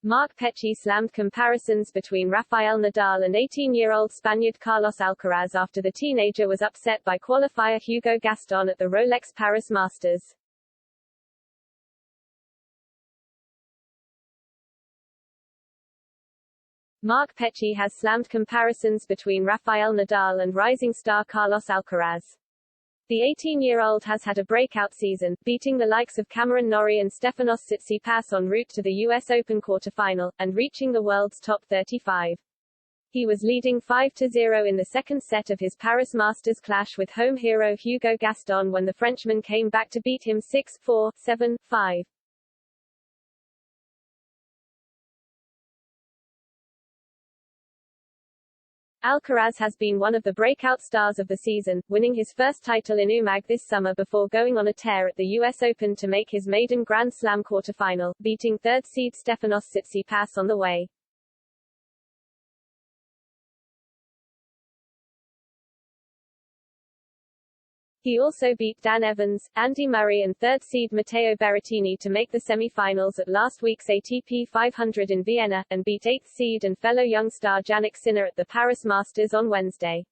Mark Petchey slammed comparisons between Rafael Nadal and 18-year-old Spaniard Carlos Alcaraz after the teenager was upset by qualifier Hugo Gaston at the Rolex Paris Masters. Mark Petchey has slammed comparisons between Rafael Nadal and rising star Carlos Alcaraz. The 18-year-old has had a breakout season, beating the likes of Cameron Norrie and Stefanos Tsitsipas en route to the US Open quarterfinal, and reaching the world's top 35. He was leading 5-0 in the second set of his Paris Masters clash with home hero Hugo Gaston when the Frenchman came back to beat him 6-4, 7-5. Alcaraz has been one of the breakout stars of the season, winning his first title in UMAG this summer before going on a tear at the US Open to make his maiden Grand Slam quarterfinal, beating third seed Stefanos Tsitsipas on the way. He also beat Dan Evans, Andy Murray and third seed Matteo Berrettini to make the semi-finals at last week's ATP 500 in Vienna, and beat 8th seed and fellow young star Jannik Sinner at the Paris Masters on Wednesday.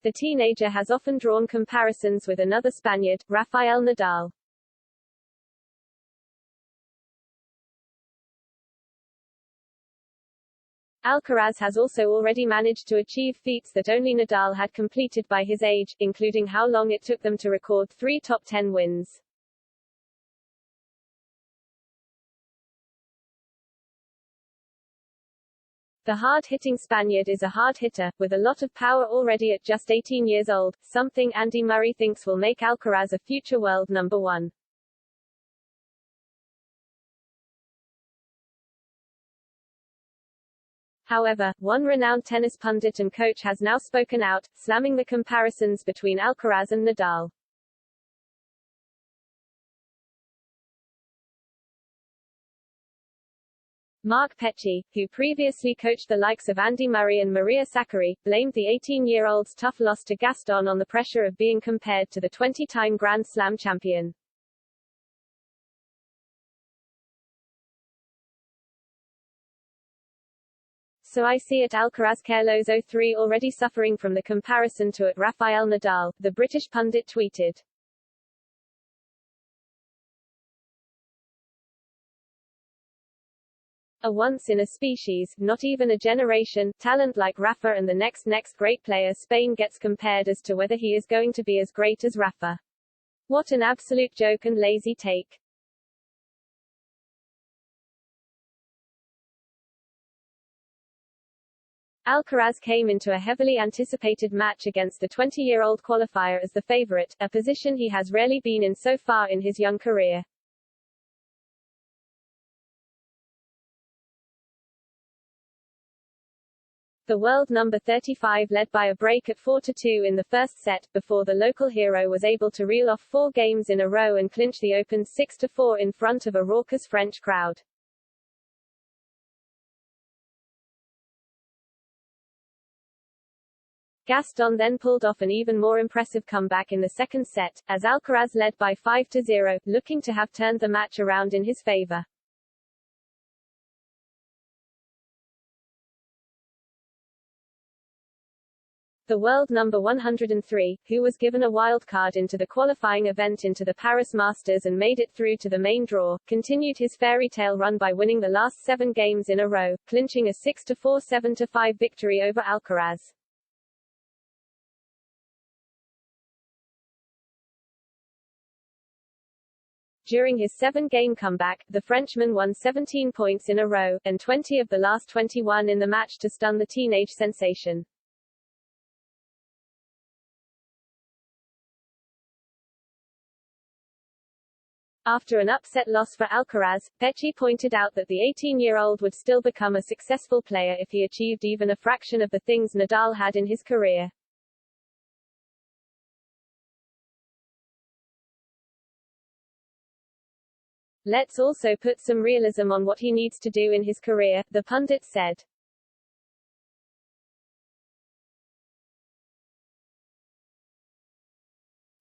The teenager has often drawn comparisons with another Spaniard, Rafael Nadal. Alcaraz has also already managed to achieve feats that only Nadal had completed by his age, including how long it took them to record 3 top 10 wins. The hard-hitting Spaniard is a hard hitter, with a lot of power already at just 18 years old, something Andy Murray thinks will make Alcaraz a future world number one. However, one renowned tennis pundit and coach has now spoken out, slamming the comparisons between Alcaraz and Nadal. Mark Petchey, who previously coached the likes of Andy Murray and Maria Sakkari, blamed the 18-year-old's tough loss to Gaston on the pressure of being compared to the 20-time Grand Slam champion. So I see at Alcaraz Carlos 03 already suffering from the comparison to at Rafael Nadal, the British pundit tweeted. A once-in-a-species, not even a generation, talent like Rafa and the next great player Spain gets compared as to whether he is going to be as great as Rafa. What an absolute joke and lazy take. Alcaraz came into a heavily anticipated match against the 20-year-old qualifier as the favorite, a position he has rarely been in so far in his young career. The world number 35 led by a break at 4-2 in the first set, before the local hero was able to reel off 4 games in a row and clinch the Open 6-4 in front of a raucous French crowd. Gaston then pulled off an even more impressive comeback in the second set, as Alcaraz led by 5-0, looking to have turned the match around in his favor. The world number 103, who was given a wild card into the qualifying event into the Paris Masters and made it through to the main draw, continued his fairy tale run by winning the last 7 games in a row, clinching a 6-4 7-5 victory over Alcaraz. During his 7-game comeback, the Frenchman won 17 points in a row, and 20 of the last 21 in the match to stun the teenage sensation. After an upset loss for Alcaraz, Petchey pointed out that the 18-year-old would still become a successful player if he achieved even a fraction of the things Nadal had in his career. Let's also put some realism on what he needs to do in his career, the pundit said.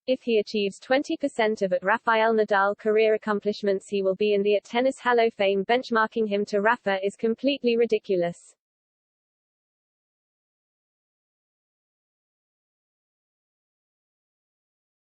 If he achieves 20% of Rafael Nadal career accomplishments, he will be in the Tennis Hall of Fame. Benchmarking him to Rafa is completely ridiculous.